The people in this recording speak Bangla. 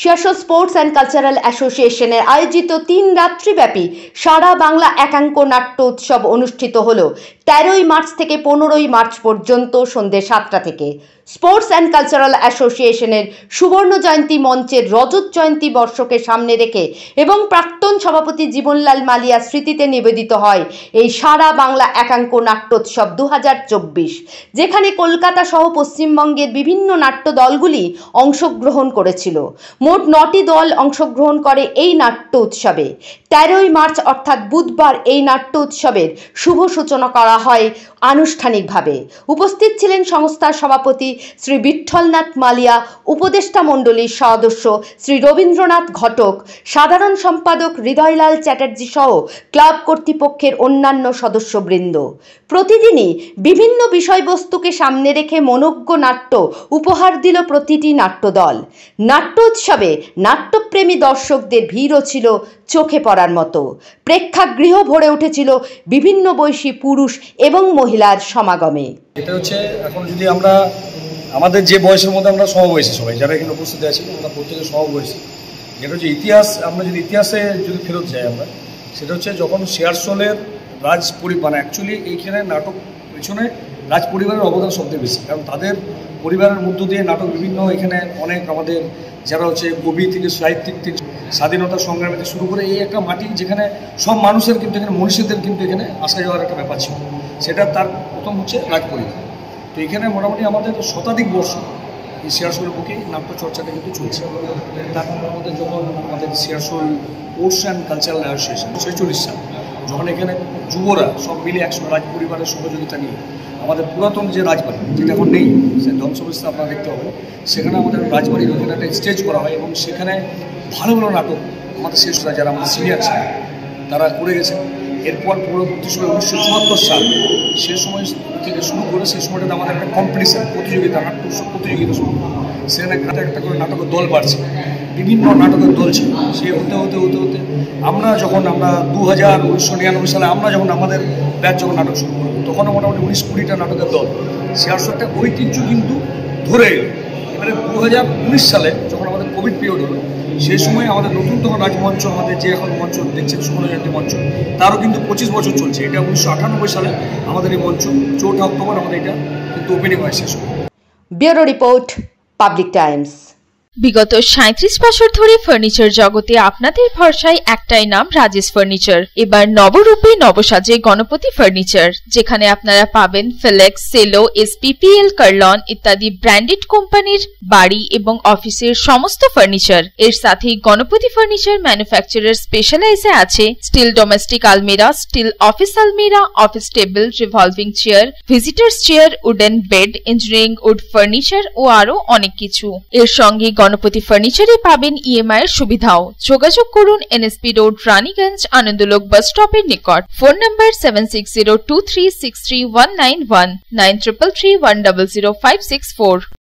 শিয়ারশোল স্পোর্টস অ্যান্ড কালচারাল অ্যাসোসিয়েশনের আয়োজিত 3 রাত্রিব্যাপী সারা বাংলা একাঙ্ক নাট্য উৎসব অনুষ্ঠিত হলো 13ই মার্চ থেকে 15ই মার্চ পর্যন্ত সন্ধ্যে 7টা থেকে। স্পোর্টস অ্যান্ড কালচারাল অ্যাসোসিয়েশনের সুবর্ণ জয়ন্তী মঞ্চের রজত জয়ন্তী বর্ষকে সামনে রেখে এবং প্রাক্তন সভাপতি জীবনলাল মালিয়া স্মৃতিতে নিবেদিত হয় এই সারা বাংলা একাঙ্ক নাট্যোৎসব 2024, যেখানে কলকাতা সহ পশ্চিমবঙ্গের বিভিন্ন নাট্য দলগুলি অংশগ্রহণ করেছিল। মোট 9টি দল অংশগ্রহণ করে এই নাট্য উৎসবে। 13ই মার্চ অর্থাৎ বুধবার এই নাট্য উৎসবের শুভ সূচনা করা হয় আনুষ্ঠানিকভাবে। উপস্থিত ছিলেন সংস্থার সভাপতি শ্রী বিঠ্ঠলনাথ মালিয়া, উপদেষ্টা মণ্ডলীর সদস্য শ্রী রবীন্দ্রনাথ ঘটক, সাধারণ সম্পাদক হৃদয়লাল চ্যাটার্জি সহ ক্লাব কর্তৃপক্ষের অন্যান্য সদস্যবৃন্দ। প্রতিদিনই বিভিন্ন বিষয়বস্তুকে সামনে রেখে মনোজ্ঞ নাট্য উপহার দিল প্রতিটি নাট্যদল। নাট্য উৎসবে নাট্যপ্রেমী দর্শকদের ভিড়ও ছিল চোখে পড়ার মতো। প্রেক্ষাগৃহ ভরে উঠেছিল বিভিন্ন বয়সী পুরুষ এবং মহিলার সমাগমে। এটা হচ্ছে এখন যদি আমরা আমাদের যে বয়সের মধ্যে আমরা সমবয়সী, সবাই যারা এখানে উপস্থিত আছি আমরা প্রত্যেকে সমবয়সী। যেটা হচ্ছে ইতিহাস, আমরা যদি ইতিহাসে যদি ফেরত যাই আমরা, সেটা হচ্ছে যখন শিয়ারশোলের রাজ পরিবার, অ্যাকচুয়ালি এইখানে নাটক পেছনে রাজ পরিবারের অবদান সবচেয়ে বেশি, কারণ তাদের পরিবারের মধ্য দিয়ে নাটক বিভিন্ন এখানে অনেক আমাদের যারা হচ্ছে কবি থেকে সাহিত্যিক থেকে স্বাধীনতা সংগ্রামী থেকে শুরু করে এই একটা মাটি যেখানে সব মানুষের কিন্তু এখানে মনীষীদের কিন্তু এখানে আসা যাওয়ার একটা ব্যাপার ছিল। সেটা তার প্রথম হচ্ছে রাজ পরিবার। তো এখানে মোটামুটি আমাদের শতাধিক বর্ষ এই শিয়ারশোলের বুকে নাট্য চর্চাটা কিন্তু চলছে। তারপর আমাদের যখন আমাদের Searsole sports and cultural association 46 সাল, যখন এখানে যুবরা সব মিলে একসঙ্গে রাজ পরিবারের সহযোগিতা নিয়ে আমাদের পুরাতন যে রাজবাড়ি, যেটা এখন নেই, সে ধ্বংসবস্তা আপনারা দেখতে হবে, সেখানে আমাদের রাজবাড়ির ওখানে একটা স্টেজ করা হয় এবং সেখানে ভালো ভালো নাটক আমাদের শেষরা যারা আমাদের সিনিয়র ছিলেন তারা করে গেছেন। এরপর পরবর্তী সময় 1974 সাল সে সময় থেকে শুরু করে সেই সময়টাতে আমাদের একটা কম্পিটিশান প্রতিযোগিতা, নাট্য উৎসব প্রতিযোগিতা শুরু করে সেখানে একটা করে নাটকের দল বাড়ছে, বিভিন্ন নাটকের দল ছিল। সে হতে হতে হতে হতে আমরা 1999 সালে আমরা যখন আমাদের ব্যাচ যখন নাটক শুরু করবো, তখন মোটামুটি 19-20টা নাটকের দল। শিয়ারশোলটা ঐতিহ্য কিন্তু ধরে এলো। এবারে 2019 সালে যখন আমাদের কোভিড পিরিয়ড হলো, সেই সময় আমাদের নতুন তখন রাজমঞ্চ, আমাদের যে এখন মঞ্চ দেখছেন সুবর্ণ জয়ন্তী মঞ্চ, তারও কিন্তু 25 বছর চলছে। এটা 1998 সালে আমাদের এই মঞ্চ 4 অক্টোবর আমাদের এটা কিন্তু ওপেনিং হয় শেষ। Bureau report, public Times. বিগত 37 বছর ধরে ফার্নিচার জগতে আপনাদের ভরসায় একটাই নাম, রাজেশ ফার্নিচার। এবার নবরূপে নবসাজে গণপতি ফার্নিচার, যেখানে আপনারা পাবেন ফিলেক্স, সেলো, এসপিপিএল, কার্লন ইত্যাদি ব্র্যান্ডেড কোম্পানির বাড়ি এবং অফিসের সমস্ত ফার্নিচার। এর সাথে গণপতি ফার্নিচার ম্যানুফ্যাকচারার স্পেশালাইজে আছে স্টিল ডোমেস্টিক আলমিরা, স্টিল অফিস আলমিরা, office table, revolving chair, visitors chair, wooden bed, engineering wood furniture ও আরো অনেক কিছু। এর সঙ্গে গণপতি ফার্নিচারে পাবেন ইএমআই এর সুবিধাও। যোগাযোগ করুন এনএসপি রোড, রানীগঞ্জ, আনন্দলোক বাস স্টপের নিকট। ফোন নম্বর 7602363191, 9333100564।